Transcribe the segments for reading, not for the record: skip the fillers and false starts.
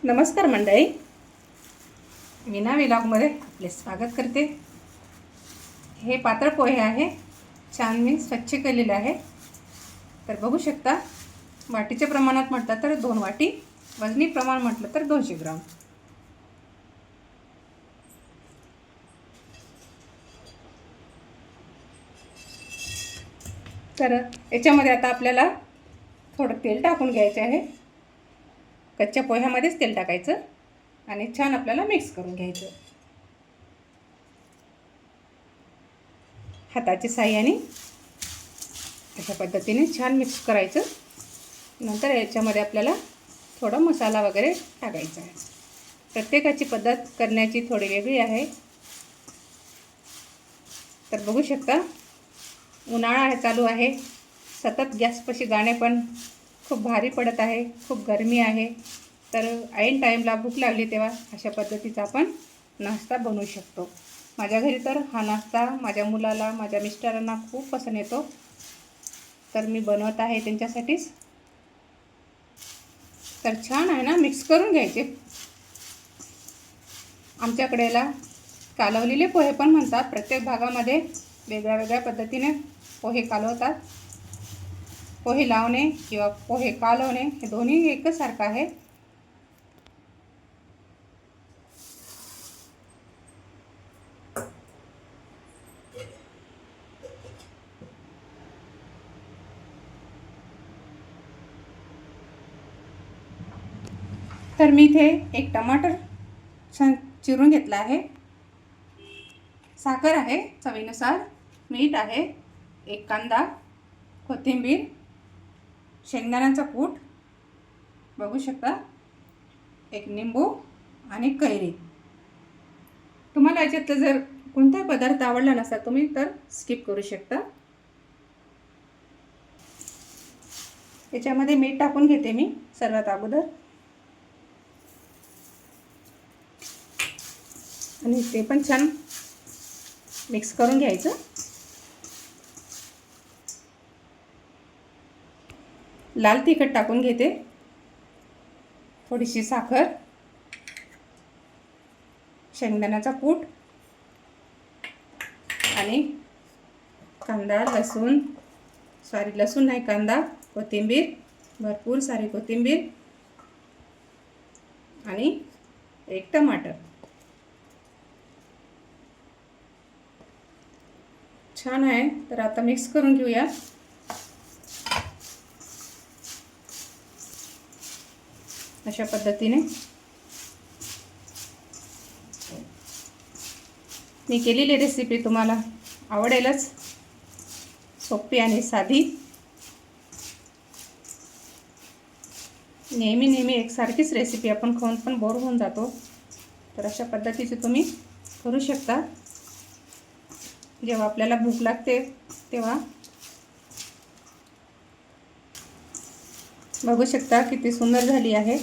नमस्कार मंडळी, मीना व्लॉगमध्ये आपले स्वागत करते। हे पातळ पोहे आहे, छान मी स्वच्छ केलेले आहे। तर बघू शकता, वाटीच्या प्रमाणात म्हटलं तर 2 वाटी, वजनी प्रमाण म्हटलं तर 200 ग्राम। तर याच्यामध्ये आता आपल्याला थोडं तेल टाकून घ्यायचे आहे। कच्च्या पोह्यामध्येच तेल टाकायचं आणि छान आपल्याला मिक्स करून घ्यायचं। हाताच्या साहाय्याने अशा पद्धतीने छान मिक्स करायचं। नंतर याच्यामध्ये आपल्याला थोडा मसाला वगैरे टाकायचा आहे। प्रत्येकाची पद्धत करण्याची थोडी वेगळी आहे। तर बघू शकता, उन्हाळा चालू आहे, सतत गॅसपाशी जाणे पण खूप भारी पडत आहे, खूप गरमी आहे। तर ऐन टाईमला भूक लागली तेव्हा अशा पद्धतीचा आपण नाश्ता बनवू शकतो। माझ्या घरी तर हा नाश्ता माझ्या मुलाला, माझ्या मिस्टरांना खूप पसंत येतो, तर मी बनवत आहे त्यांच्यासाठीच। तर छान आहे ना, मिक्स करून घ्यायचे। आमच्याकडे याला कालवलेले पोहे पण म्हणतात। प्रत्येक भागामध्ये वेगळ्या वेगळ्या पद्धतीने पोहे कालवतात। पोहे लावणे किंवा पोहे कालवणे हे दोन्ही एकच सारखं आहे। तर मी इथे एक टमाटर छान चिरून घेतला आहे, साखर आहे चवीनुसार, मीठ आहे, एक कांदा, कोथिंबीर, शेंगदाण्याचा कूट, बघू शकता, एक निंबू आणि कैरी। तुम्हाला याच्यात जर कोणता पदार्थ आवडला नसेल तुम्ही तर स्किप करू शकता। याच्यामध्ये मीठ टाकून घेते मी सर्वात अगोदर, आणि ते पण छान मिक्स करून घ्यायचं। लाल तिखट टाकून घेते, थोडीशी साखर, शेंगदाण्याचा कूट आणि कांदा, लसूण, लसूण नाही, कांदा, कोथिंबीर, भरपूर सारी कोथिंबीर आणि एक टमाटर। छान आहे, तर आता मिक्स करून घेऊया। अशा पद्धतीने मी केलेली रेसिपी तुम्हाला आवडेलच, सोपी आणि साधी। नेहमी एकसारखीच रेसिपी आपण खाऊन पण बोर होऊन जातो, तर अशा पद्धतीचे तुम्ही करू शकता। जेव्हा आपल्याला भूक लागते तेव्हा बघू शकता किती सुंदर झाली आहे।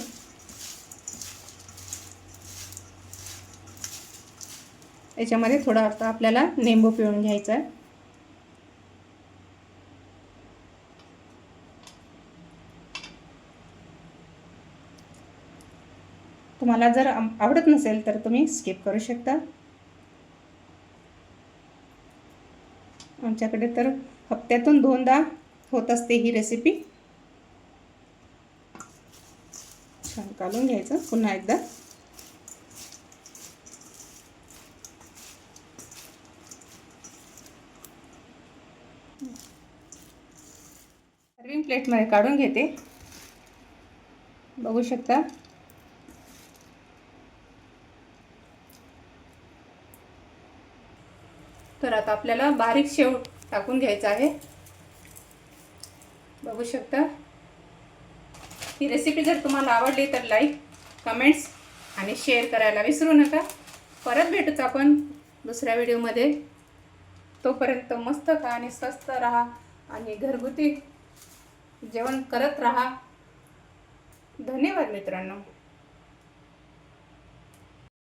याच्यामध्ये थोडा आता आपल्याला निंबू पिळून घ्यायचा आहे। तुम्हाला जर आवडत नसेल तर तुम्ही स्किप करू शकता। आमच्याकडे तर हप्त्यातून 2दा होत असते ही रेसिपी। छान कालून घ्यायचं पुन्हा एकदा। सर्विंग प्लेटमध्ये काढून घेते, बघू शकता। तर आता आपल्याला बारीक शेव टाकून घ्यायचा आहे, बघू शकता। ही रेसिपी जर तुम्हाला आवडली तर लाईक, कमेंट्स आणि शेअर करायला विसरू नका। परत भेटूच आपण दुसऱ्या व्हिडिओमध्ये। तोपर्यंत मस्त खा आणि स्वस्थ राहा आणि घरगुती जेवण करत राहा। धन्यवाद मित्रांनो।